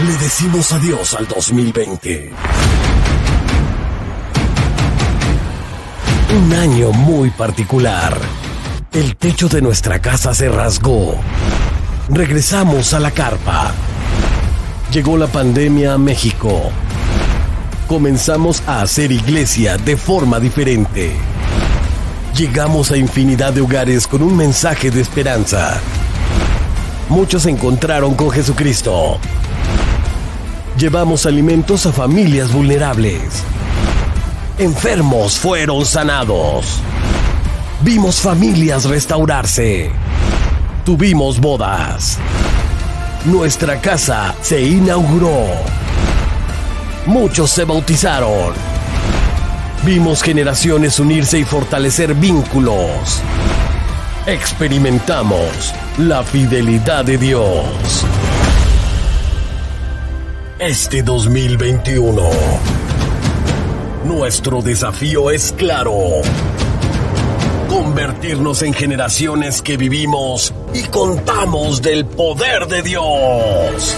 Le decimos adiós al 2020. Un año muy particular. El techo de nuestra casa se rasgó. Regresamos a la carpa. Llegó la pandemia a México. Comenzamos a hacer iglesia de forma diferente. Llegamos a infinidad de hogares con un mensaje de esperanza. Muchos se encontraron con Jesucristo. Llevamos alimentos a familias vulnerables. Enfermos fueron sanados. Vimos familias restaurarse. Tuvimos bodas. Nuestra casa se inauguró. Muchos se bautizaron. Vimos generaciones unirse y fortalecer vínculos. Experimentamos la fidelidad de Dios. Este 2021, nuestro desafío es claro: convertirnos en generaciones que vivimos y contamos del poder de Dios.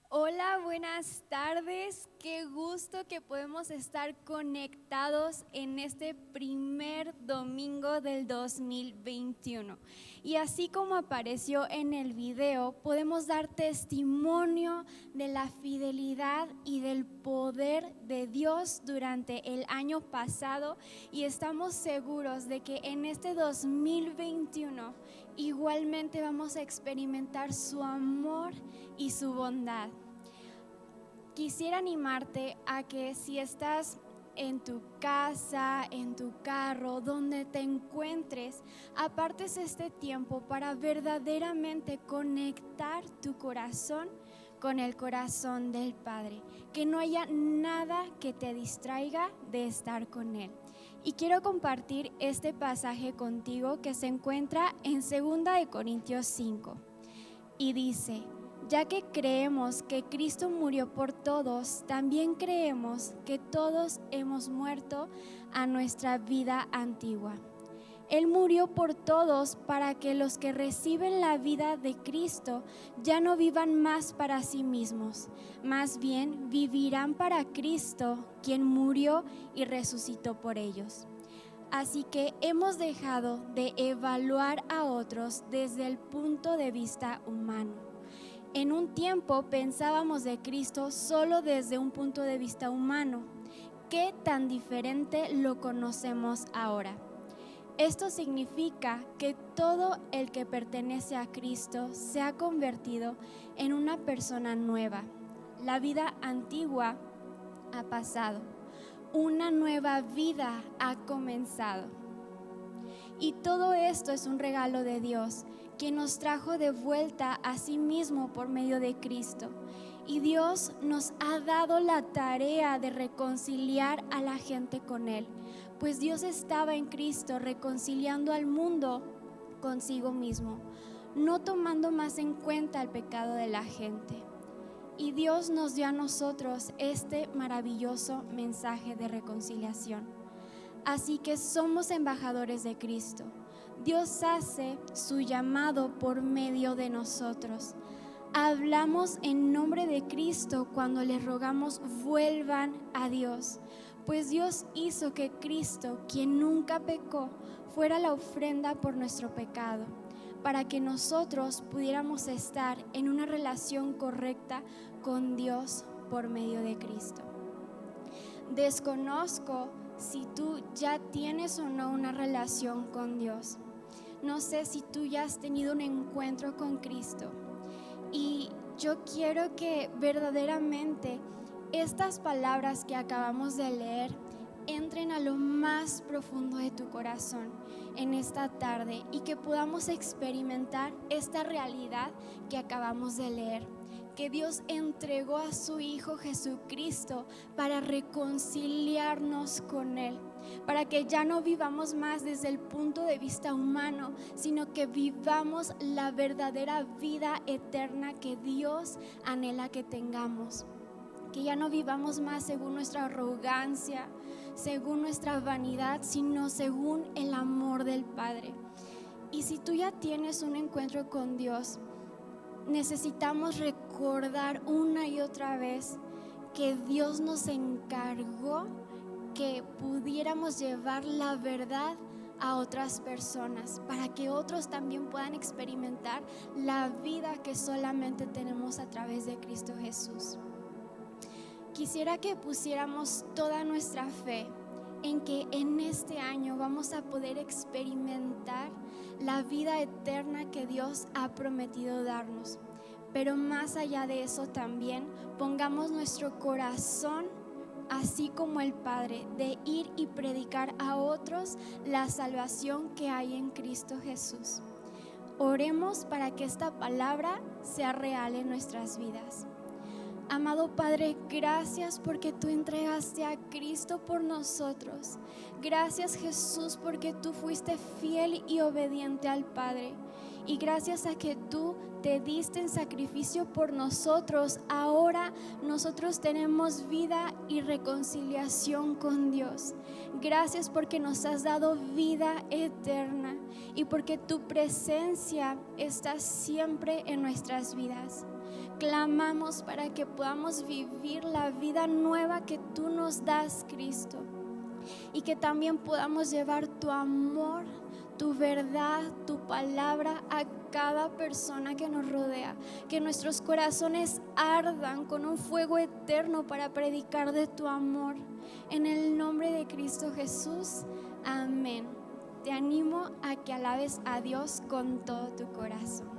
Hola, buenas tardes. Qué gusto que podemos estar conectados en este primer domingo del 2021. Y así como apareció en el video, podemos dar testimonio de la fidelidad y del poder de Dios durante el año pasado, y estamos seguros de que en este 2021 igualmente vamos a experimentar su amor y su bondad. Quisiera animarte a que si estás en tu casa, en tu carro, donde te encuentres, apartes este tiempo para verdaderamente conectar tu corazón con el corazón del Padre. Que no haya nada que te distraiga de estar con Él. Y quiero compartir este pasaje contigo que se encuentra en 2 Corintios 5. Y dice: ya que creemos que Cristo murió por todos, también creemos que todos hemos muerto a nuestra vida antigua. Él murió por todos para que los que reciben la vida de Cristo ya no vivan más para sí mismos, más bien vivirán para Cristo, quien murió y resucitó por ellos. Así que hemos dejado de evaluar a otros desde el punto de vista humano. En un tiempo pensábamos de Cristo solo desde un punto de vista humano. ¿Qué tan diferente lo conocemos ahora? Esto significa que todo el que pertenece a Cristo se ha convertido en una persona nueva. La vida antigua ha pasado. Una nueva vida ha comenzado. Y todo esto es un regalo de Dios, que nos trajo de vuelta a sí mismo por medio de Cristo. Y Dios nos ha dado la tarea de reconciliar a la gente con Él, pues Dios estaba en Cristo reconciliando al mundo consigo mismo, no tomando más en cuenta el pecado de la gente. Y Dios nos dio a nosotros este maravilloso mensaje de reconciliación. Así que somos embajadores de Cristo. Dios hace su llamado por medio de nosotros. Hablamos en nombre de Cristo cuando les rogamos vuelvan a Dios, pues Dios hizo que Cristo, quien nunca pecó, fuera la ofrenda por nuestro pecado, para que nosotros pudiéramos estar en una relación correcta con Dios por medio de Cristo. Desconozco si tú ya tienes o no una relación con Dios. No sé si tú ya has tenido un encuentro con Cristo. Y yo quiero que verdaderamente estas palabras que acabamos de leer entren a lo más profundo de tu corazón en esta tarde y que podamos experimentar esta realidad que acabamos de leer. Que Dios entregó a su Hijo Jesucristo para reconciliarnos con Él, para que ya no vivamos más desde el punto de vista humano, sino que vivamos la verdadera vida eterna que Dios anhela que tengamos. que ya no vivamos más según nuestra arrogancia, según nuestra vanidad, sino según el amor del Padre. Y si tú ya tienes un encuentro con Dios, necesitamos recordar una y otra vez que Dios nos encargó que pudiéramos llevar la verdad a otras personas, para que otros también puedan experimentar la vida que solamente tenemos a través de Cristo Jesús. Quisiera que pusiéramos toda nuestra fe en que en este año vamos a poder experimentar la vida eterna que Dios ha prometido darnos. Pero más allá de eso también pongamos nuestro corazón, así como el Padre, de ir y predicar a otros la salvación que hay en Cristo Jesús. Oremos para que esta palabra sea real en nuestras vidas. Amado Padre, gracias porque tú entregaste a Cristo por nosotros. Gracias, Jesús, porque tú fuiste fiel y obediente al Padre. Y gracias a que tú te diste en sacrificio por nosotros, ahora nosotros tenemos vida y reconciliación con Dios. Gracias porque nos has dado vida eterna y porque tu presencia está siempre en nuestras vidas. Clamamos para que podamos vivir la vida nueva que tú nos das, Cristo, y que también podamos llevar tu amor, tu verdad, tu palabra a cada persona que nos rodea. Que nuestros corazones ardan con un fuego eterno para predicar de tu amor. En el nombre de Cristo Jesús, amén. Te animo a que alabes a Dios con todo tu corazón.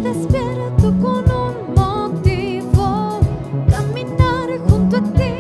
Despierto con un motivo, caminar junto a ti.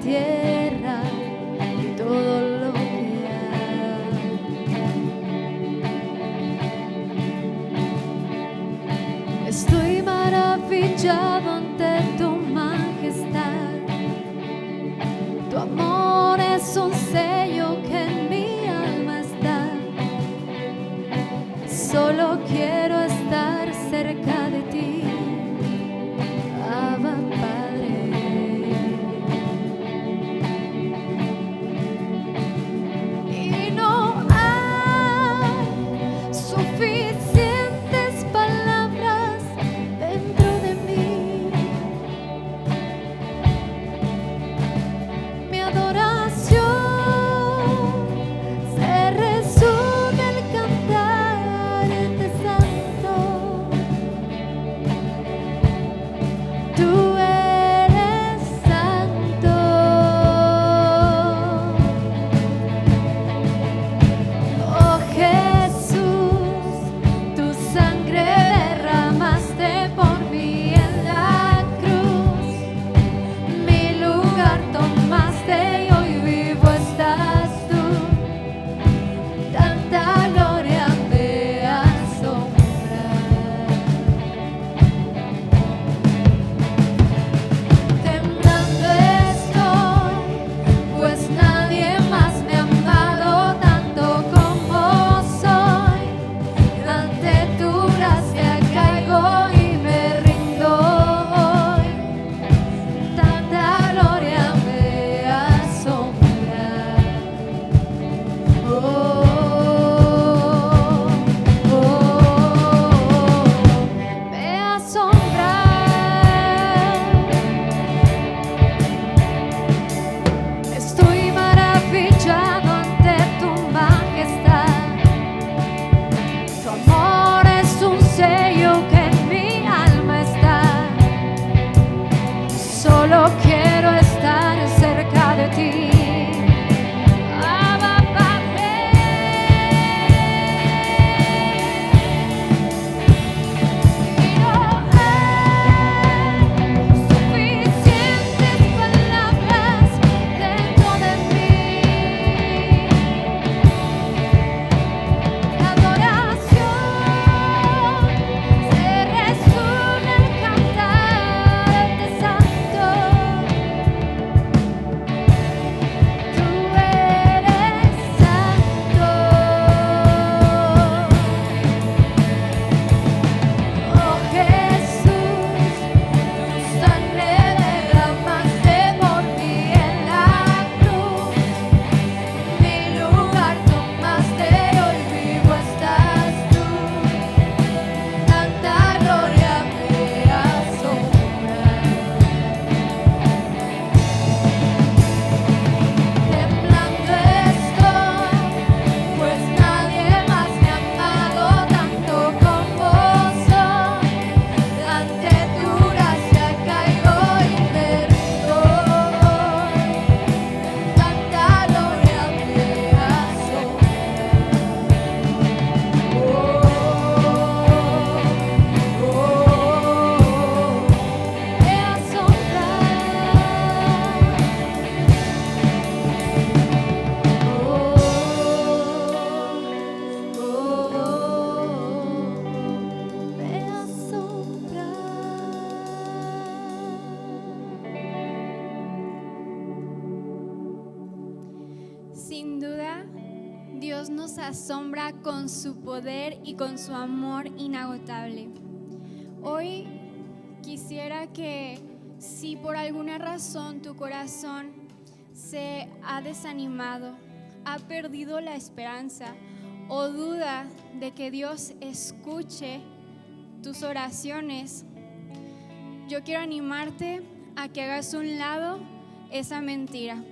tierra y todo lo que hay. Estoy maravillado ante tu majestad. Tu amor es un sello que en mi alma está. Solo quiero estar cerca de ti, Abba Padre. Y no hay suficientes palabras dentro de mí. Mi adoración se resume al cantarte santo. Tú eres santo. Oh Jesús, tu sangre derramaste por mí en la cruz. Mi lugar tomaste y hoy vivo estás tú. Tanta gloria me asombra. Temblando estoy, pues nadie más me ha amado tanto como soy. Ante tu gracia caigo y me rindo hoy. Tanta gloria me asombra. Oh, me asombra. Estoy maravillado ante tu majestad. Tu amor es un sello que en mi alma está. Solo quiero estar cerca de ti, Abba Padre. Y no hay suficientes palabras dentro de mí. Mi adoración se resume al cantarte santo. Tú eres santo. Oh Jesús, tu sangre derramaste por mí en la cruz. Mi lugar tomaste y hoy vivo estás tú. Tanta gloria me asombra. Temblando estoy, pues nadie más me ha amado tanto como soy. Ante tu gracia caigo y me rindo hoy. Tanta gloria me asombra. Me asombra. Me asombra. Sin duda, Dios nos asombra con su poder y con su amor inagotable. Hoy quisiera que si por alguna razón tu corazón se ha desanimado, ha perdido la esperanza o duda de que Dios escuche tus oraciones, yo quiero animarte a que hagas a un lado esa mentira,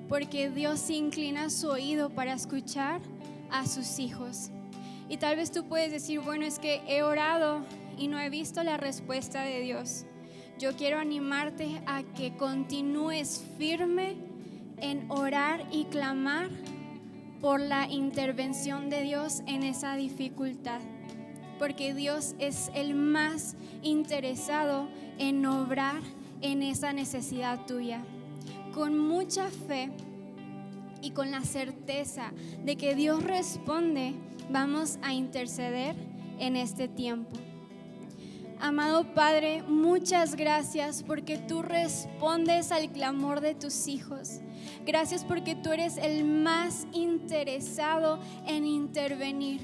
porque Dios inclina su oído para escuchar a sus hijos. Y tal vez tú puedes decir, bueno, es que he orado y no he visto la respuesta de Dios. Yo quiero animarte a que continúes firme en orar y clamar por la intervención de Dios en esa dificultad, porque Dios es el más interesado en obrar en esa necesidad tuya. con mucha fe y con la certeza de que Dios responde, vamos a interceder en este tiempo. Amado Padre, muchas gracias porque tú respondes al clamor de tus hijos. Gracias porque tú eres el más interesado en intervenir.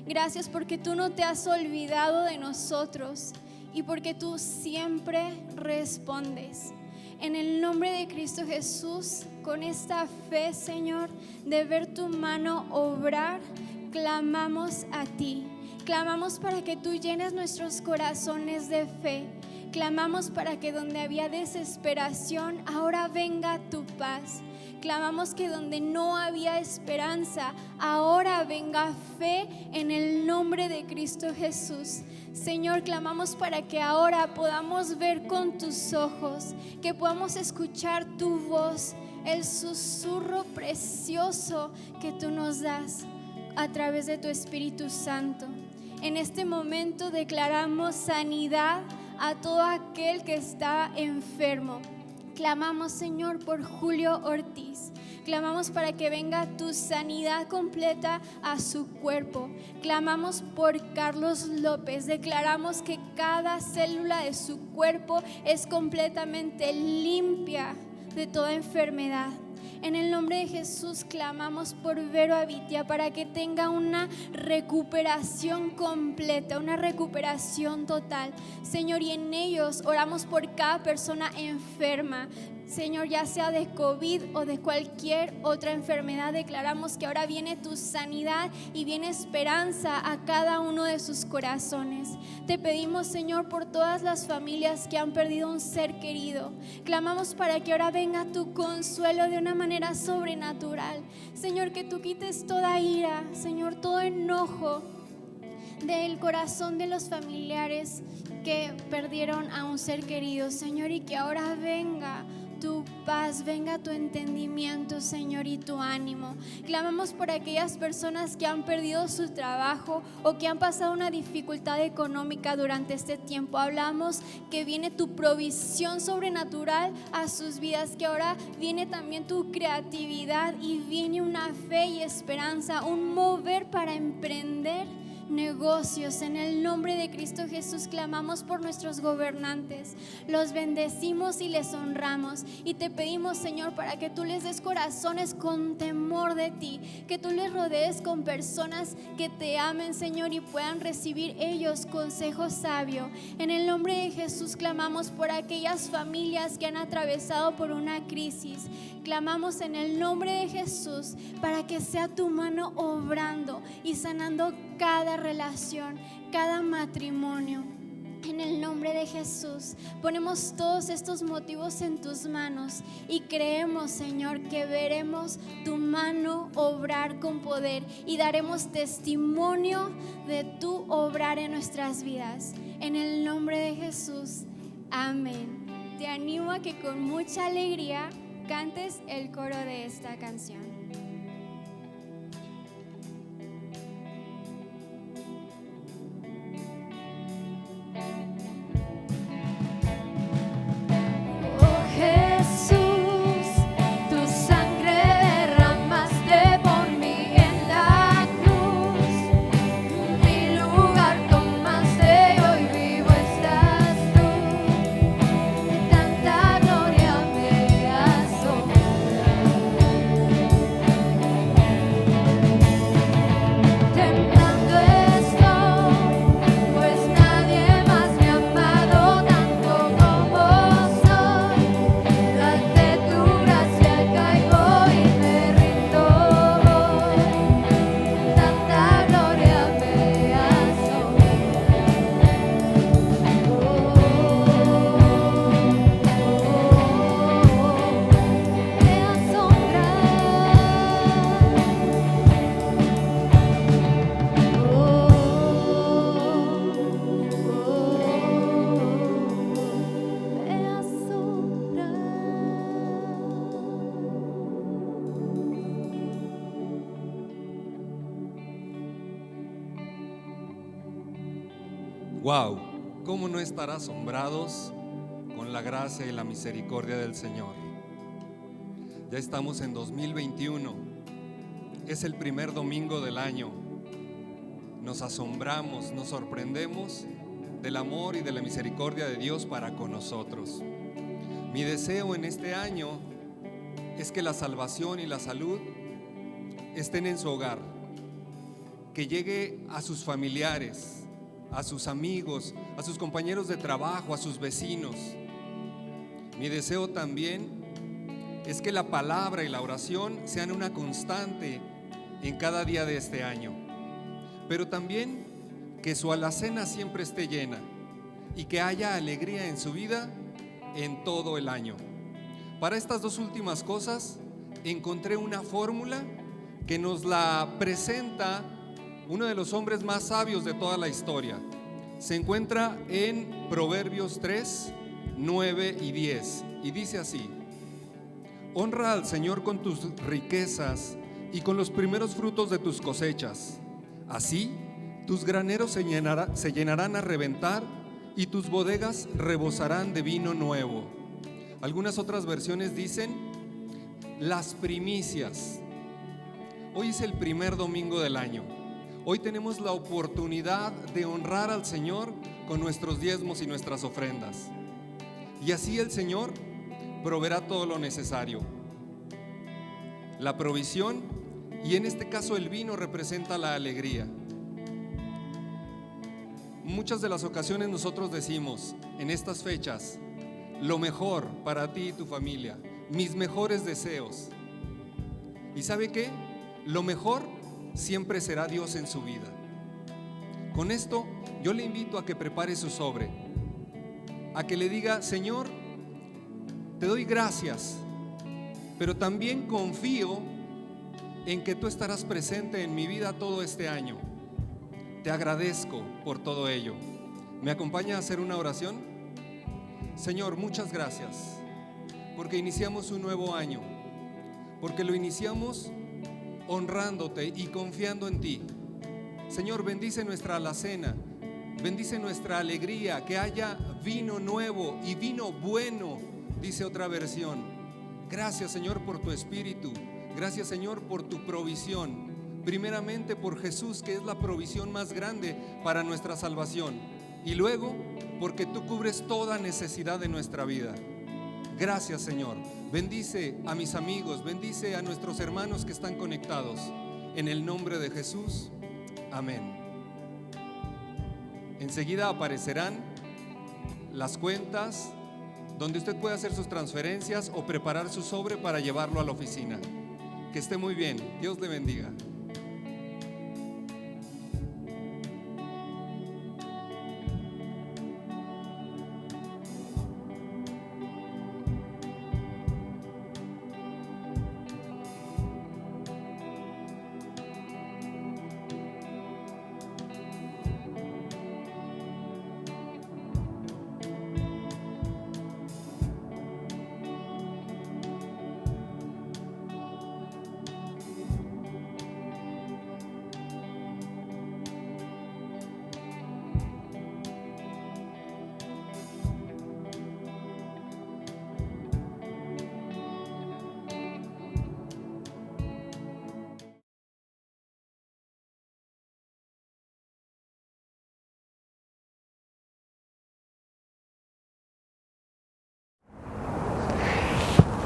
Gracias porque tú no te has olvidado de nosotros y porque tú siempre respondes. En el nombre de Cristo Jesús, con esta fe, Señor, de ver tu mano obrar, clamamos a ti. Clamamos para que tú llenes nuestros corazones de fe. Clamamos para que donde había desesperación, ahora venga tu paz. Clamamos que donde no había esperanza, ahora venga fe en el nombre de Cristo Jesús. Señor, clamamos para que ahora podamos ver con tus ojos, que podamos escuchar tu voz, el susurro precioso que tú nos das a través de tu Espíritu Santo. En este momento declaramos sanidad a todo aquel que está enfermo. Clamamos, Señor, por Julio Ortiz. Clamamos para que venga tu sanidad completa a su cuerpo. Clamamos por Carlos López. Declaramos que cada célula de su cuerpo es completamente limpia de toda enfermedad. En el nombre de Jesús clamamos por Vero Avitia para que tenga una recuperación completa, una recuperación total. Señor, y en ellos oramos por cada persona enferma. Señor, ya sea de COVID o de cualquier otra enfermedad, declaramos que ahora viene tu sanidad y viene esperanza a cada uno de sus corazones. Te pedimos, Señor, por todas las familias que han perdido un ser querido. Clamamos para que ahora venga tu consuelo de una manera sobrenatural. Señor, que tú quites toda ira, Señor, todo enojo del corazón de los familiares que perdieron a un ser querido, Señor, y que ahora venga tu paz, venga tu entendimiento, Señor, y tu ánimo. Clamamos por aquellas personas que han perdido su trabajo o que han pasado una dificultad económica durante este tiempo. Hablamos que viene tu provisión sobrenatural a sus vidas, que ahora viene también tu creatividad y viene una fe y esperanza, un mover para emprender negocios. En el nombre de Cristo Jesús clamamos por nuestros gobernantes, los bendecimos y les honramos y te pedimos, Señor, para que tú les des corazones con temor de ti, que tú les rodees con personas que te amen, Señor, y puedan recibir ellos consejo sabio. En el nombre de Jesús clamamos por aquellas familias que han atravesado por una crisis. Clamamos en el nombre de Jesús para que sea tu mano obrando y sanando cada relación, cada matrimonio. En el nombre de Jesús ponemos todos estos motivos en tus manos y creemos, Señor, que veremos tu mano obrar con poder y daremos testimonio de tu obrar en nuestras vidas. En el nombre de Jesús, amén. Te animo a que con mucha alegría cantes el coro de esta canción. Wow, ¿cómo no estar asombrados con la gracia y la misericordia del Señor? Ya estamos en 2021. Es el primer domingo del año. Nos asombramos, nos sorprendemos del amor y de la misericordia de Dios para con nosotros. Mi deseo en este año es que la salvación y la salud estén en su hogar, que llegue a sus familiares, a sus amigos, a sus compañeros de trabajo, a sus vecinos. Mi deseo también es que la palabra y la oración sean una constante en cada día de este año, pero también que su alacena siempre esté llena y que haya alegría en su vida en todo el año. Para estas dos últimas cosas encontré una fórmula que nos la presenta uno de los hombres más sabios de toda la historia. Se encuentra en Proverbios 3, 9 y 10 y dice así: honra al Señor con tus riquezas y con los primeros frutos de tus cosechas. Así tus graneros se llenarán a reventar y tus bodegas rebosarán de vino nuevo. Algunas otras versiones dicen las primicias. Hoy es el primer domingo del año. Hoy tenemos la oportunidad de honrar al Señor con nuestros diezmos y nuestras ofrendas. Y así el Señor proveerá todo lo necesario. La provisión, y en este caso el vino, representa la alegría. Muchas de las ocasiones nosotros decimos en estas fechas: lo mejor para ti y tu familia, mis mejores deseos. ¿Y sabe qué? Lo mejor siempre será Dios en su vida. Con esto yo le invito a que prepare su sobre, a que le diga: Señor, te doy gracias, pero también confío en que tú estarás presente en mi vida todo este año. Te agradezco por todo ello. ¿Me acompaña a hacer una oración? Señor, muchas gracias, porque iniciamos un nuevo año, porque lo iniciamos honrándote y confiando en ti. Señor, bendice nuestra alacena, bendice nuestra alegría, que haya vino nuevo y vino bueno, dice otra versión. Gracias, Señor, por tu espíritu. Gracias, Señor, por tu provisión. Primeramente por Jesús, que es la provisión más grande para nuestra salvación. Y luego porque tú cubres toda necesidad de nuestra vida. Gracias, Señor. Bendice a mis amigos, bendice a nuestros hermanos que están conectados. En el nombre de Jesús, amén. Enseguida aparecerán las cuentas donde usted puede hacer sus transferencias o preparar su sobre para llevarlo a la oficina. Que esté muy bien. Dios le bendiga.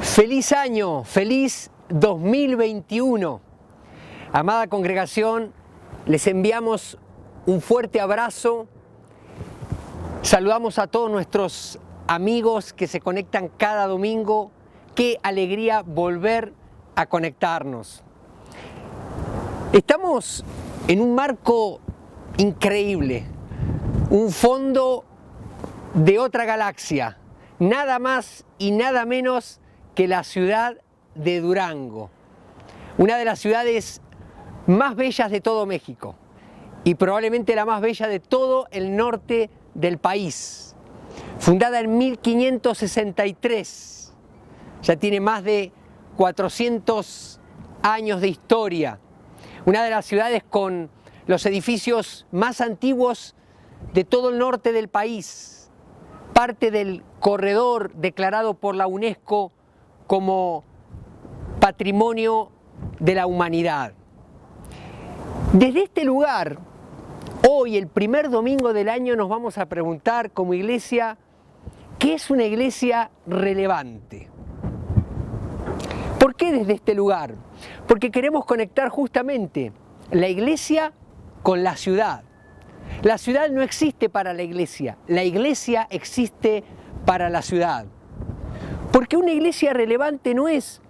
Feliz año, feliz 2021. Amada congregación, les enviamos un fuerte abrazo. Saludamos a todos nuestros amigos que se conectan cada domingo. Qué alegría volver a conectarnos. Estamos en un marco increíble, un fondo de otra galaxia, nada más y nada menos que la ciudad de Durango, una de las ciudades más bellas de todo México y probablemente la más bella de todo el norte del país. Fundada en 1563, ya tiene más de 400 años de historia, una de las ciudades con los edificios más antiguos de todo el norte del país, parte del corredor declarado por la UNESCO como patrimonio de la humanidad. Desde este lugar, hoy, el primer domingo del año, nos vamos a preguntar como iglesia, ¿qué es una iglesia relevante? ¿Por qué desde este lugar? Porque queremos conectar justamente la iglesia con la ciudad. La ciudad no existe para la iglesia existe para la ciudad. Porque una iglesia relevante no es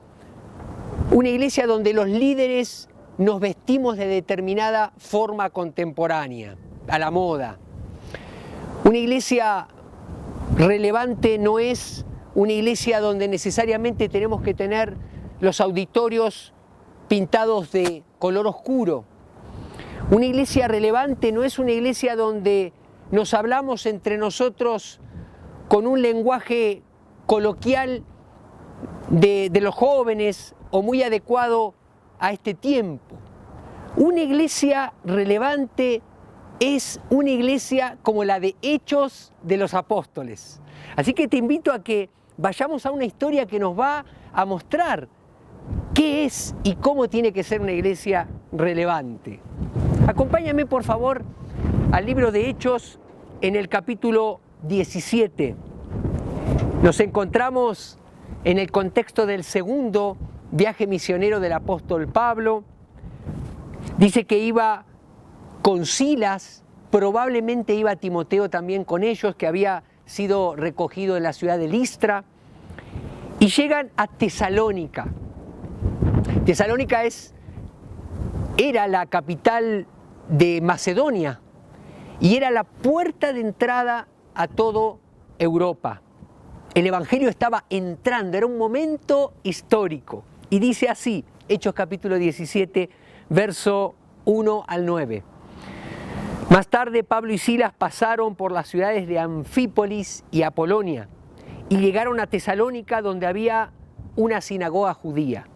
una iglesia donde los líderes nos vestimos de determinada forma contemporánea, a la moda. Una iglesia relevante no es una iglesia donde necesariamente tenemos que tener los auditorios pintados de color oscuro. Una iglesia relevante no es una iglesia donde nos hablamos entre nosotros con un lenguaje coloquial de los jóvenes o muy adecuado a este tiempo. Una iglesia relevante es una iglesia como la de Hechos de los Apóstoles. Así que te invito a que vayamos a una historia que nos va a mostrar qué es y cómo tiene que ser una iglesia relevante. Acompáñame, por favor, al libro de Hechos en el capítulo 17. Nos encontramos en el contexto del segundo viaje misionero del apóstol Pablo. Dice que iba con Silas, probablemente iba Timoteo también con ellos, que había sido recogido en la ciudad de Listra, y llegan a Tesalónica. Tesalónica era la capital de Macedonia y era la puerta de entrada a toda Europa. El Evangelio estaba entrando, era un momento histórico. Y dice así, Hechos capítulo 17, verso 1 al 9. Más tarde Pablo y Silas pasaron por las ciudades de Anfípolis y Apolonia y llegaron a Tesalónica, donde había una sinagoga judía.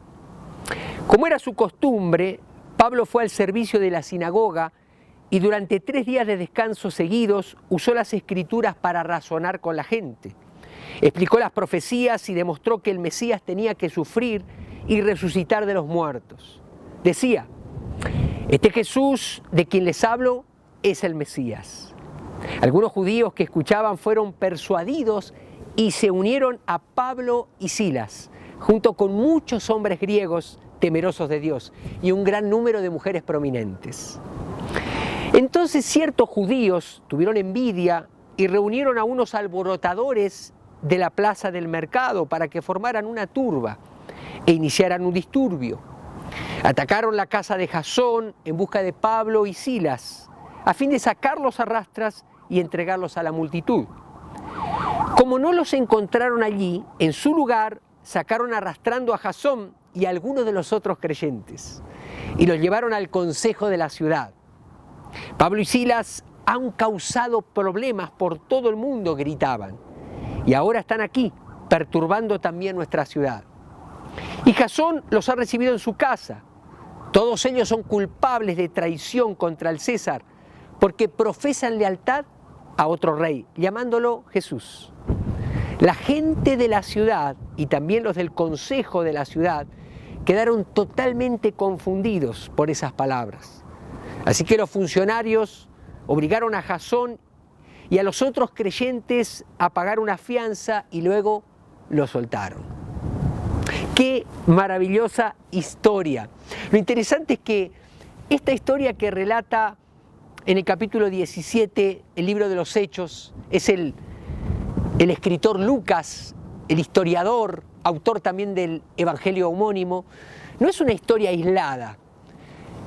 Como era su costumbre, Pablo fue al servicio de la sinagoga y durante 3 días de descanso seguidos usó las Escrituras para razonar con la gente. Explicó las profecías y demostró que el Mesías tenía que sufrir y resucitar de los muertos. Decía, este Jesús de quien les hablo es el Mesías. Algunos judíos que escuchaban fueron persuadidos y se unieron a Pablo y Silas, junto con muchos hombres griegos temerosos de Dios y un gran número de mujeres prominentes. Entonces ciertos judíos tuvieron envidia y reunieron a unos alborotadores de la plaza del mercado para que formaran una turba e iniciaran un disturbio. Atacaron la casa de Jasón en busca de Pablo y Silas, a fin de sacarlos a rastras y entregarlos a la multitud. Como no los encontraron allí, en su lugar sacaron arrastrando a Jasón y a algunos de los otros creyentes, y los llevaron al consejo de la ciudad. Pablo y Silas han causado problemas por todo el mundo, gritaban, y ahora están aquí, perturbando también nuestra ciudad. Y Jasón los ha recibido en su casa. Todos ellos son culpables de traición contra el César, porque profesan lealtad a otro rey, llamándolo Jesús. La gente de la ciudad y también los del consejo de la ciudad quedaron totalmente confundidos por esas palabras. Así que los funcionarios obligaron a Jasón y a los otros creyentes a pagar una fianza y luego lo soltaron. ¡Qué maravillosa historia! Lo interesante es que esta historia que relata en el capítulo 17, el libro de los Hechos, es el escritor Lucas, el historiador, autor también del Evangelio homónimo. No es una historia aislada,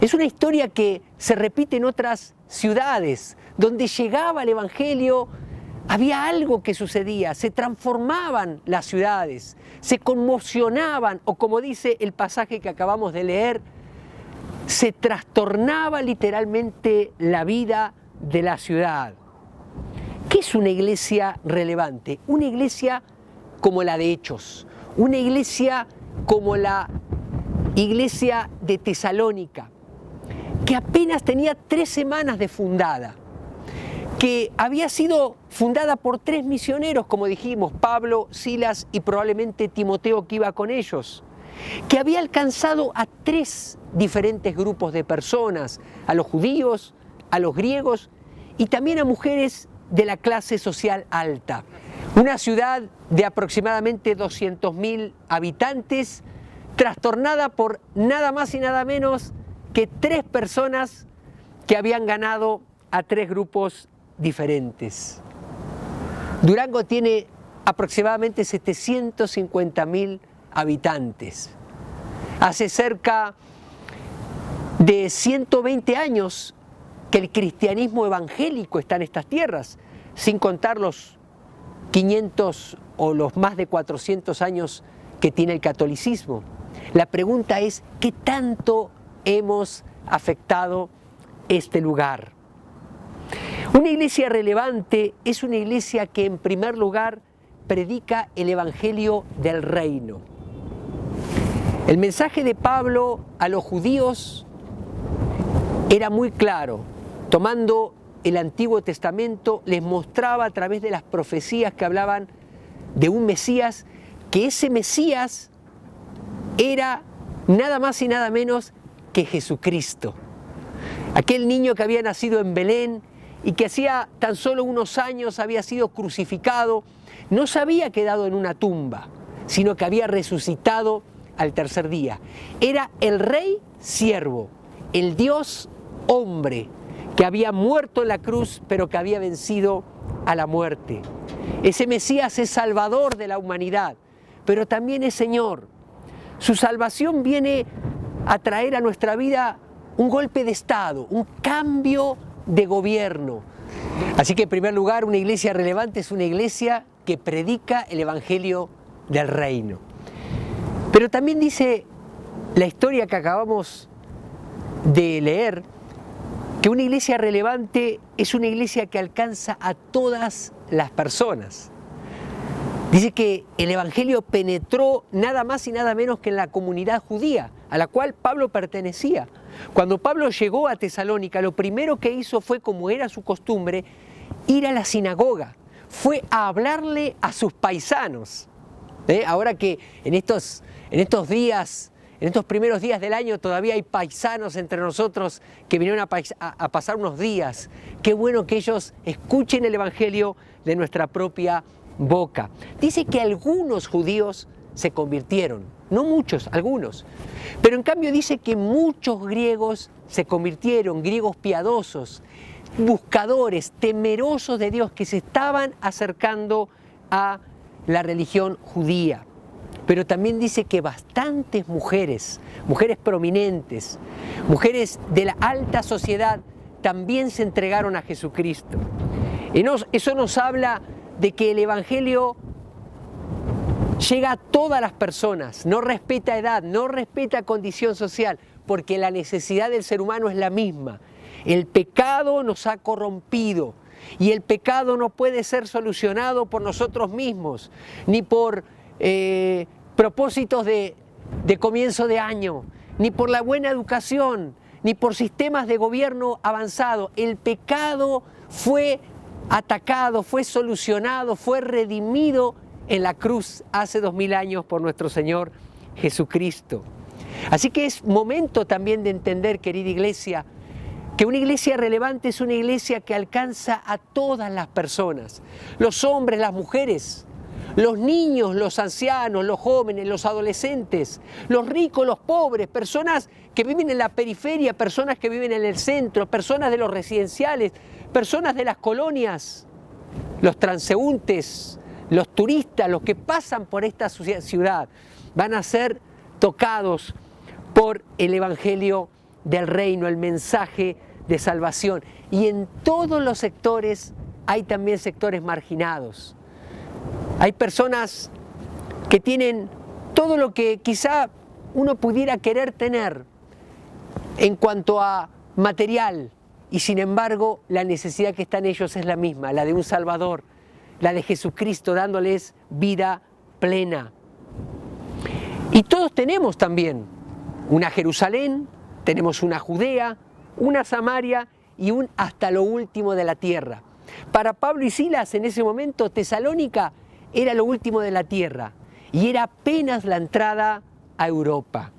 es una historia que se repite en otras ciudades. Donde llegaba el Evangelio, había algo que sucedía, se transformaban las ciudades, se conmocionaban, o como dice el pasaje que acabamos de leer, se trastornaba literalmente la vida de la ciudad. ¿Qué es una iglesia relevante? Una iglesia como la de Hechos, una iglesia como la iglesia de Tesalónica, que apenas tenía 3 semanas de fundada, que había sido fundada por 3 misioneros, como dijimos, Pablo, Silas y probablemente Timoteo, que iba con ellos, que había alcanzado a 3 diferentes grupos de personas, a los judíos, a los griegos y también a mujeres de la clase social alta. Una ciudad de aproximadamente 200.000 habitantes, trastornada por nada más y nada menos que 3 personas que habían ganado a 3 grupos diferentes. Durango tiene aproximadamente 750.000 habitantes. Hace cerca de 120 años que el cristianismo evangélico está en estas tierras, sin contar los 500 o los más de 400 años que tiene el catolicismo. La pregunta es, ¿qué tanto hemos afectado este lugar? Una iglesia relevante es una iglesia que en primer lugar predica el evangelio del reino. El mensaje de Pablo a los judíos era muy claro. Tomando el Antiguo Testamento, les mostraba a través de las profecías que hablaban de un Mesías, que ese Mesías era nada más y nada menos que Jesucristo. Aquel niño que había nacido en Belén y que hacía tan solo unos años había sido crucificado, no se había quedado en una tumba, sino que había resucitado al tercer día. Era el Rey siervo, el Dios hombre, que había muerto en la cruz, pero que había vencido a la muerte. Ese Mesías es Salvador de la humanidad, pero también es Señor. Su salvación viene a traer a nuestra vida un golpe de Estado, un cambio de gobierno. Así que en primer lugar, una iglesia relevante es una iglesia que predica el evangelio del reino. Pero también dice la historia que acabamos de leer, que una iglesia relevante es una iglesia que alcanza a todas las personas. Dice que el evangelio penetró nada más y nada menos que en la comunidad judía, a la cual Pablo pertenecía. Cuando Pablo llegó a Tesalónica, lo primero que hizo fue, como era su costumbre, ir a la sinagoga. Fue a hablarle a sus paisanos. Ahora que en estos días, en estos primeros días del año, todavía hay paisanos entre nosotros que vinieron a pasar unos días. Qué bueno que ellos escuchen el evangelio de nuestra propia boca. Dice que algunos judíos se convirtieron, no muchos, algunos. Pero en cambio dice que muchos griegos se convirtieron, griegos piadosos, buscadores, temerosos de Dios, que se estaban acercando a la religión judía. Pero también dice que bastantes mujeres, mujeres prominentes, mujeres de la alta sociedad, también se entregaron a Jesucristo. Eso nos habla de que el evangelio llega a todas las personas, no respeta edad, no respeta condición social, porque la necesidad del ser humano es la misma. El pecado nos ha corrompido y el pecado no puede ser solucionado por nosotros mismos, ni por propósitos de comienzo de año, ni por la buena educación, ni por sistemas de gobierno avanzado. El pecado fue atacado, fue solucionado, fue redimido en la cruz hace 2000 años por nuestro Señor Jesucristo. Así que es momento también de entender, querida iglesia, que una iglesia relevante es una iglesia que alcanza a todas las personas, los hombres, las mujeres, los niños, los ancianos, los jóvenes, los adolescentes, los ricos, los pobres, personas que viven en la periferia, personas que viven en el centro, personas de los residenciales, personas de las colonias, los transeúntes, los turistas, los que pasan por esta ciudad, van a ser tocados por el evangelio del reino, el mensaje de salvación. Y en todos los sectores hay también sectores marginados. Hay personas que tienen todo lo que quizá uno pudiera querer tener en cuanto a material, y sin embargo la necesidad que está en ellos es la misma, la de un Salvador, la de Jesucristo dándoles vida plena. Y todos tenemos también una Jerusalén, tenemos una Judea, una Samaria y un hasta lo último de la tierra. Para Pablo y Silas en ese momento Tesalónica era lo último de la tierra y era apenas la entrada a Europa.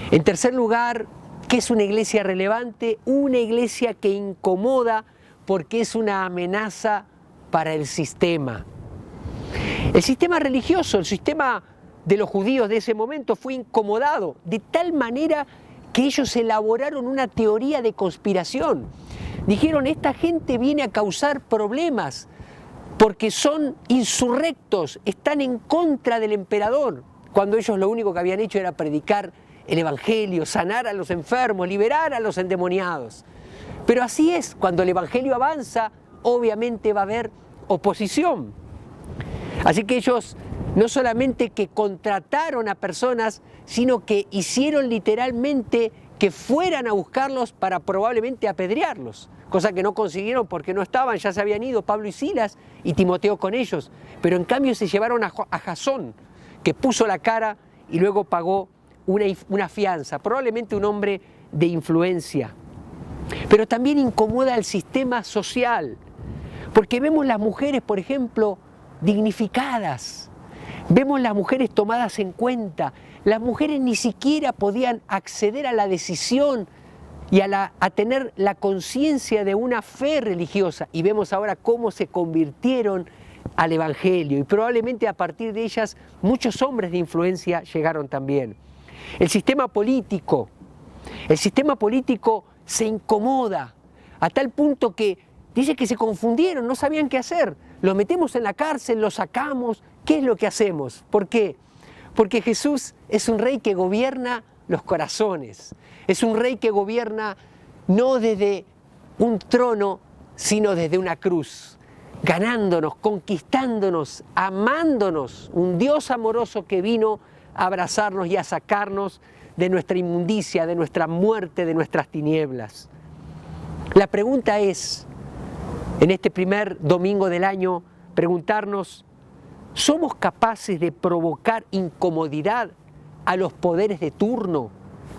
En tercer lugar, ¿qué es una iglesia relevante? Una iglesia que incomoda porque es una amenaza para el sistema. El sistema religioso, el sistema de los judíos de ese momento fue incomodado de tal manera que ellos elaboraron una teoría de conspiración. Dijeron, esta gente viene a causar problemas porque son insurrectos, están en contra del emperador, cuando ellos lo único que habían hecho era predicar el evangelio, sanar a los enfermos, liberar a los endemoniados. Pero así es, cuando el evangelio avanza, obviamente va a haber oposición. Así que ellos no solamente que contrataron a personas, sino que hicieron literalmente que fueran a buscarlos para probablemente apedrearlos, cosa que no consiguieron porque no estaban, ya se habían ido Pablo y Silas y Timoteo con ellos, pero en cambio se llevaron a Jasón, que puso la cara y luego pagó una fianza, probablemente un hombre de influencia. Pero también incomoda el sistema social, porque vemos las mujeres, por ejemplo, dignificadas, vemos las mujeres tomadas en cuenta, las mujeres ni siquiera podían acceder a la decisión y a tener la conciencia de una fe religiosa, y vemos ahora cómo se convirtieron al Evangelio, y probablemente a partir de ellas muchos hombres de influencia llegaron también. El sistema político se incomoda a tal punto que dice que se confundieron, no sabían qué hacer. Lo metemos en la cárcel, lo sacamos. ¿Qué es lo que hacemos? ¿Por qué? Porque Jesús es un rey que gobierna los corazones. Es un rey que gobierna no desde un trono, sino desde una cruz, ganándonos, conquistándonos, amándonos. Un Dios amoroso que vino a abrazarnos y a sacarnos de nuestra inmundicia, de nuestra muerte, de nuestras tinieblas. La pregunta es, en este primer domingo del año, preguntarnos, ¿somos capaces de provocar incomodidad a los poderes de turno,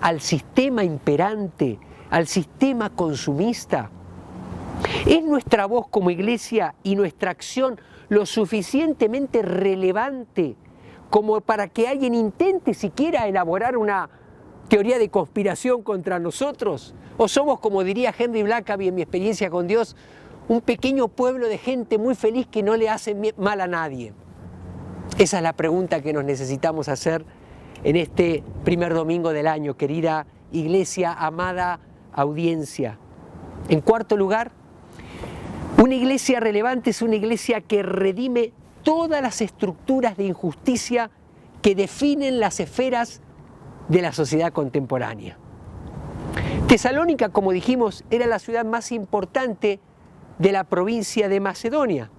al sistema imperante, al sistema consumista? ¿Es nuestra voz como iglesia y nuestra acción lo suficientemente relevante como para que alguien intente siquiera elaborar una teoría de conspiración contra nosotros? ¿O somos, como diría Henry Blackaby en mi experiencia con Dios, un pequeño pueblo de gente muy feliz que no le hace mal a nadie? Esa es la pregunta que nos necesitamos hacer en este primer domingo del año, querida iglesia, amada audiencia. En cuarto lugar, una iglesia relevante es una iglesia que redime todas las estructuras de injusticia que definen las esferas de la sociedad contemporánea. Tesalónica, como dijimos, era la ciudad más importante de la provincia de Macedonia.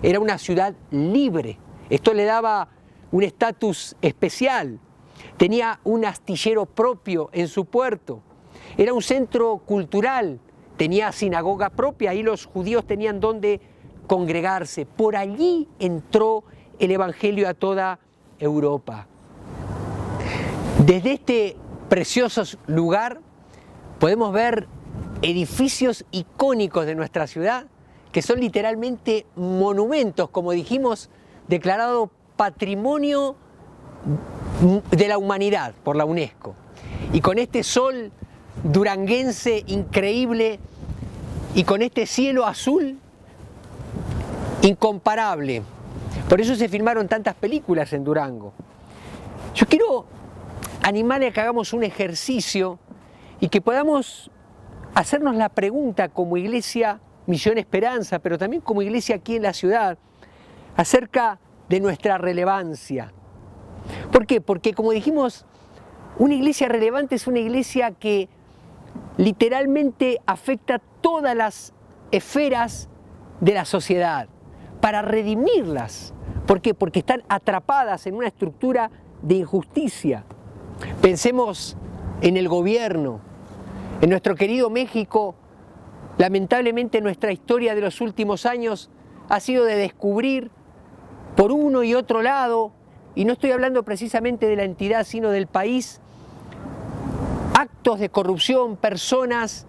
Era una ciudad libre. Esto le daba un estatus especial. Tenía un astillero propio en su puerto. Era un centro cultural. Tenía sinagoga propia. Ahí los judíos tenían donde congregarse. Por allí entró el evangelio a toda Europa. Desde este precioso lugar podemos ver edificios icónicos de nuestra ciudad que son literalmente monumentos, como dijimos, declarado Patrimonio de la Humanidad por la UNESCO. Y con este sol duranguense increíble y con este cielo azul incomparable. Por eso se filmaron tantas películas en Durango. Yo quiero animarle a que hagamos un ejercicio y que podamos hacernos la pregunta como iglesia Misión Esperanza, pero también como iglesia aquí en la ciudad, acerca de nuestra relevancia. ¿Por qué? Porque, como dijimos, una iglesia relevante es una iglesia que literalmente afecta todas las esferas de la sociedad para redimirlas. ¿Por qué? Porque están atrapadas en una estructura de injusticia. Pensemos en el gobierno. En nuestro querido México, lamentablemente nuestra historia de los últimos años ha sido de descubrir por uno y otro lado, y no estoy hablando precisamente de la entidad, sino del país, actos de corrupción, personas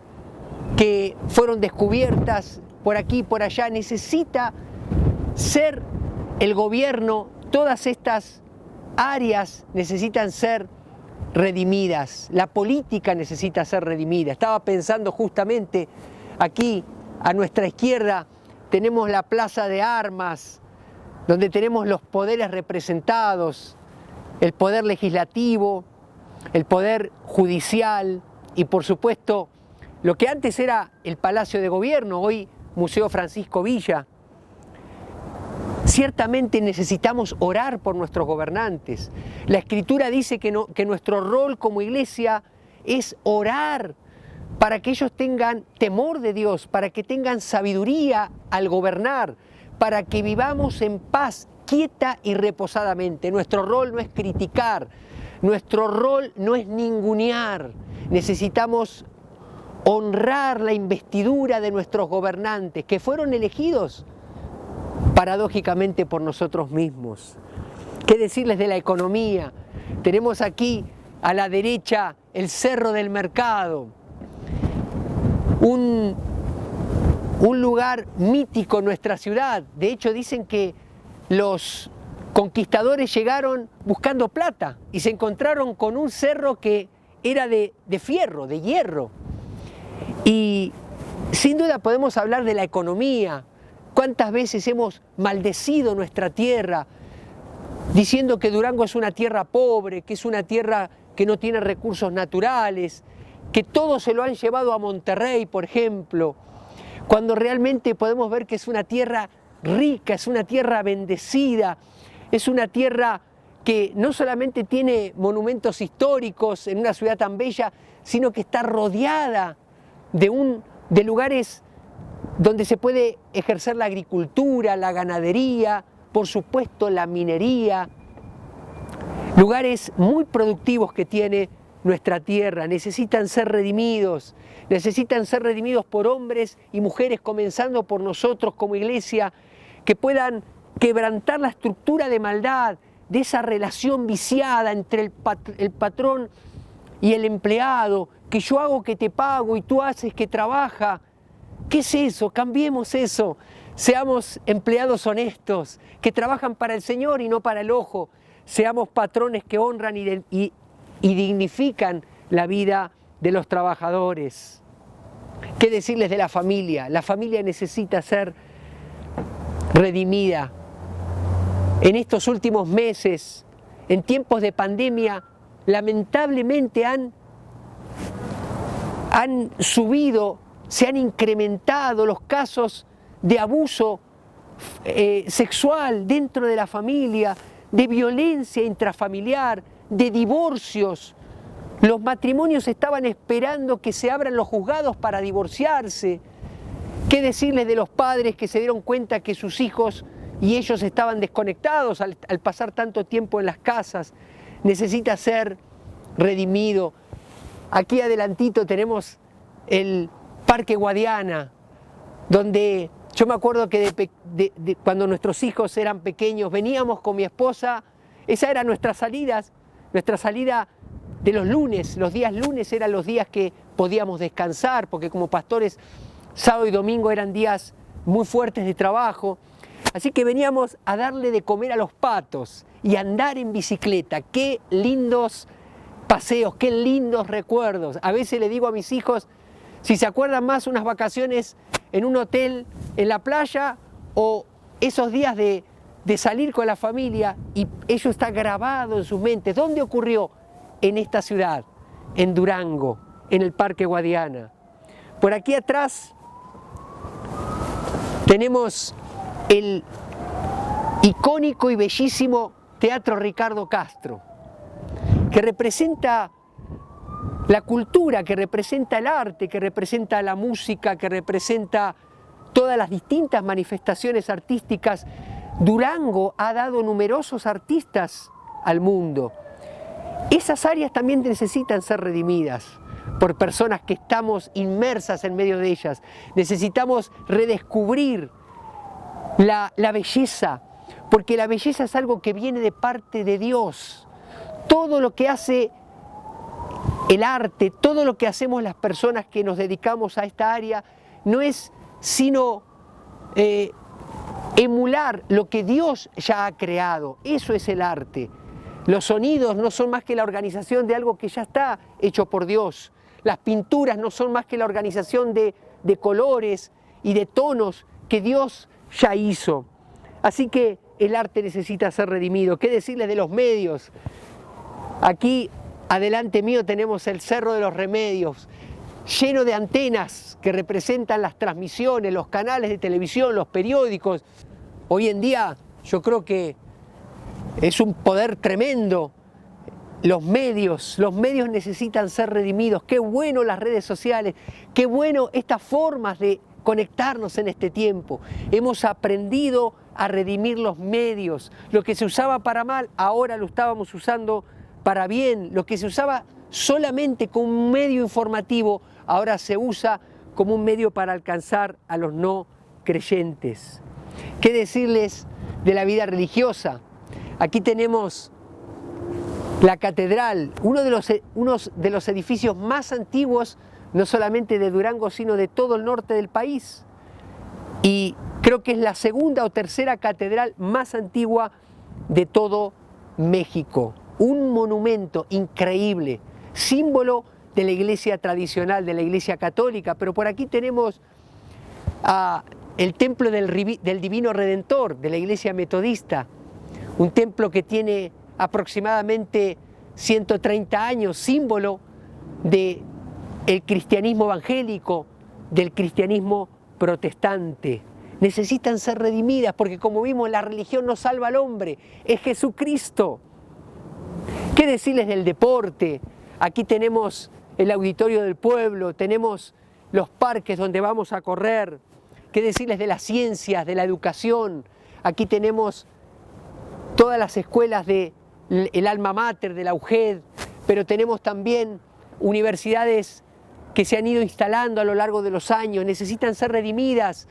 que fueron descubiertas por aquí y por allá. Necesita ser el gobierno, todas estas áreas necesitan ser redimidas, la política necesita ser redimida. Estaba pensando justamente aquí a nuestra izquierda tenemos la plaza de armas, donde tenemos los poderes representados, el poder legislativo, el poder judicial y por supuesto lo que antes era el Palacio de Gobierno, hoy Museo Francisco Villa. Ciertamente necesitamos orar por nuestros gobernantes. La Escritura dice que nuestro rol como iglesia es orar para que ellos tengan temor de Dios, para que tengan sabiduría al gobernar, para que vivamos en paz, quieta y reposadamente. Nuestro rol no es criticar, nuestro rol no es ningunear. Necesitamos honrar la investidura de nuestros gobernantes, que fueron elegidos paradójicamente por nosotros mismos. ¿Qué decirles de la economía? Tenemos aquí a la derecha el Cerro del Mercado, un lugar mítico en nuestra ciudad. De hecho dicen que los conquistadores llegaron buscando plata y se encontraron con un cerro que era de fierro, de hierro. Y sin duda podemos hablar de la economía. ¿Cuántas veces hemos maldecido nuestra tierra diciendo que Durango es una tierra pobre, que es una tierra que no tiene recursos naturales, que todo se lo han llevado a Monterrey, por ejemplo, cuando realmente podemos ver que es una tierra rica, es una tierra bendecida, es una tierra que no solamente tiene monumentos históricos en una ciudad tan bella, sino que está rodeada de lugares donde se puede ejercer la agricultura, la ganadería, por supuesto la minería, lugares muy productivos que tiene nuestra tierra. Necesitan ser redimidos por hombres y mujeres, comenzando por nosotros como iglesia, que puedan quebrantar la estructura de maldad, de esa relación viciada entre el patrón y el empleado, que yo hago que te pago y tú haces que trabaja. ¿Qué es eso? Cambiemos eso. Seamos empleados honestos, que trabajan para el Señor y no para el ojo. Seamos patrones que honran y dignifican la vida de los trabajadores. ¿Qué decirles de la familia? La familia necesita ser redimida. En estos últimos meses, en tiempos de pandemia, lamentablemente han subido, se han incrementado los casos de abuso sexual dentro de la familia, de violencia intrafamiliar, de divorcios. Los matrimonios estaban esperando que se abran los juzgados para divorciarse. ¿Qué decirles de los padres que se dieron cuenta que sus hijos y ellos estaban desconectados al pasar tanto tiempo en las casas? Necesita ser redimido. Aquí adelantito tenemos el Parque Guadiana, donde yo me acuerdo que cuando nuestros hijos eran pequeños veníamos con mi esposa, esa era nuestra salida de los lunes. Los días lunes eran los días que podíamos descansar, porque como pastores sábado y domingo eran días muy fuertes de trabajo. Así que veníamos a darle de comer a los patos y andar en bicicleta. Qué lindos paseos, qué lindos recuerdos. A veces le digo a mis hijos, si se acuerdan más unas vacaciones en un hotel en la playa o esos días de salir con la familia, y eso está grabado en sus mentes. ¿Dónde ocurrió? En esta ciudad, en Durango, en el Parque Guadiana. Por aquí atrás tenemos el icónico y bellísimo Teatro Ricardo Castro, que representa la cultura, que representa el arte, que representa la música, que representa todas las distintas manifestaciones artísticas. Durango ha dado numerosos artistas al mundo. Esas áreas también necesitan ser redimidas por personas que estamos inmersas en medio de ellas. Necesitamos redescubrir la belleza, porque la belleza es algo que viene de parte de Dios. Todo lo que hace el arte, todo lo que hacemos las personas que nos dedicamos a esta área, no es sino emular lo que Dios ya ha creado. Eso es el arte. Los sonidos no son más que la organización de algo que ya está hecho por Dios. Las pinturas no son más que la organización de colores y de tonos que Dios ya hizo. Así que el arte necesita ser redimido. ¿Qué decirles de los medios? Aquí, adelante mío, tenemos el Cerro de los Remedios, lleno de antenas que representan las transmisiones, los canales de televisión, los periódicos. Hoy en día yo creo que es un poder tremendo. Los medios necesitan ser redimidos. Qué bueno las redes sociales, qué bueno estas formas de conectarnos en este tiempo. Hemos aprendido a redimir los medios. Lo que se usaba para mal, ahora lo estábamos usando para bien. Lo que se usaba solamente como un medio informativo, ahora se usa como un medio para alcanzar a los no creyentes. ¿Qué decirles de la vida religiosa? Aquí tenemos la catedral, uno de los edificios más antiguos, no solamente de Durango, sino de todo el norte del país. Y creo que es la segunda o tercera catedral más antigua de todo México. Un monumento increíble, símbolo de la iglesia tradicional, de la iglesia católica. Pero por aquí tenemos el templo del Divino Redentor, de la iglesia metodista. Un templo que tiene aproximadamente 130 años, símbolo del cristianismo evangélico, del cristianismo protestante. Necesitan ser redimidas porque, como vimos, la religión no salva al hombre, es Jesucristo. ¿Qué decirles del deporte? Aquí tenemos el auditorio del pueblo, tenemos los parques donde vamos a correr. ¿Qué decirles de las ciencias, de la educación? Aquí tenemos todas las escuelas del alma mater, de la UGED, pero tenemos también universidades que se han ido instalando a lo largo de los años, necesitan ser redimidas.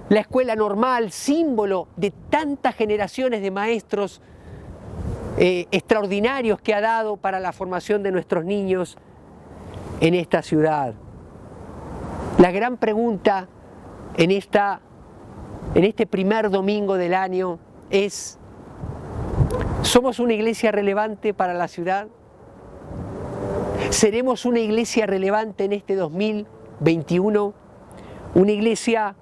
La escuela normal, símbolo de tantas generaciones de maestros extraordinarios que ha dado para la formación de nuestros niños en esta ciudad. La gran pregunta en este primer domingo del año es: ¿somos una iglesia relevante para la ciudad? ¿Seremos una iglesia relevante en este 2021? ¿Una iglesia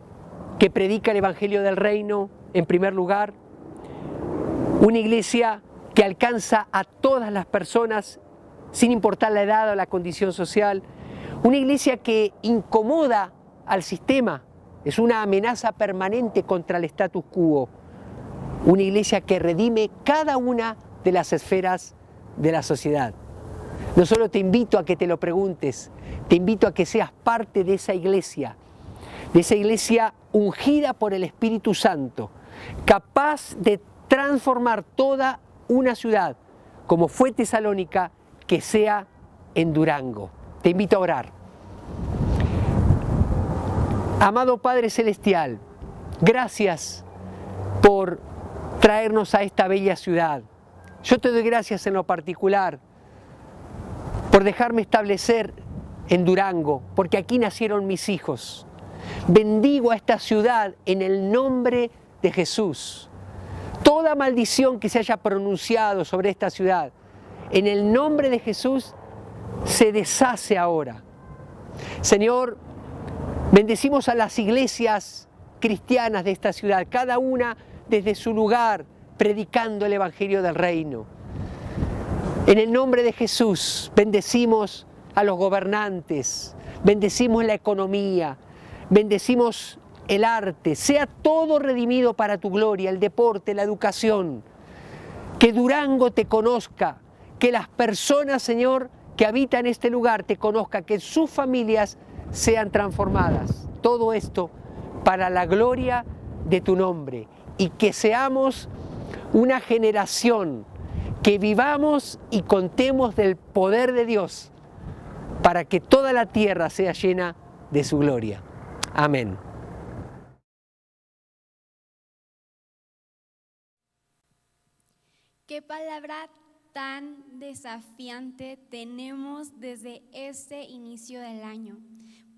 que predica el Evangelio del Reino en primer lugar? ¿Una iglesia que alcanza a todas las personas sin importar la edad o la condición social? ¿Una iglesia que incomoda al sistema? Es una amenaza permanente contra el status quo. Una iglesia que redime cada una de las esferas de la sociedad. No solo te invito a que te lo preguntes, te invito a que seas parte de esa iglesia ungida por el Espíritu Santo, capaz de transformar toda una ciudad, como fue Tesalónica, que sea en Durango. Te invito a orar. Amado Padre Celestial, gracias por traernos a esta bella ciudad. Yo te doy gracias en lo particular por dejarme establecer en Durango, porque aquí nacieron mis hijos. Bendigo a esta ciudad en el nombre de Jesús. Toda maldición que se haya pronunciado sobre esta ciudad, en el nombre de Jesús, se deshace ahora. Señor, bendecimos a las iglesias cristianas de esta ciudad, cada una desde su lugar, predicando el Evangelio del Reino. En el nombre de Jesús, bendecimos a los gobernantes, bendecimos la economía, bendecimos el arte, sea todo redimido para tu gloria, el deporte, la educación. Que Durango te conozca, que las personas, Señor, que habitan este lugar te conozcan, que sus familias sean transformadas. Todo esto para la gloria de tu nombre, y que seamos una generación que vivamos y contemos del poder de Dios para que toda la tierra sea llena de su gloria. Amén. Qué palabra tan desafiante tenemos desde este inicio del año.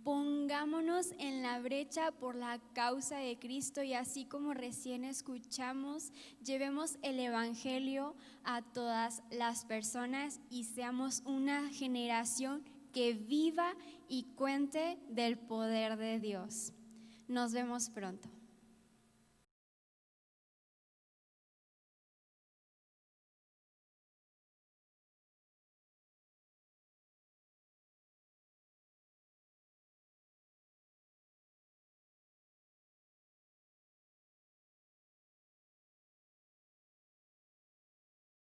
Pongámonos en la brecha por la causa de Cristo y así como recién escuchamos, llevemos el Evangelio a todas las personas y seamos una generación que viva y cuente del poder de Dios. Nos vemos pronto.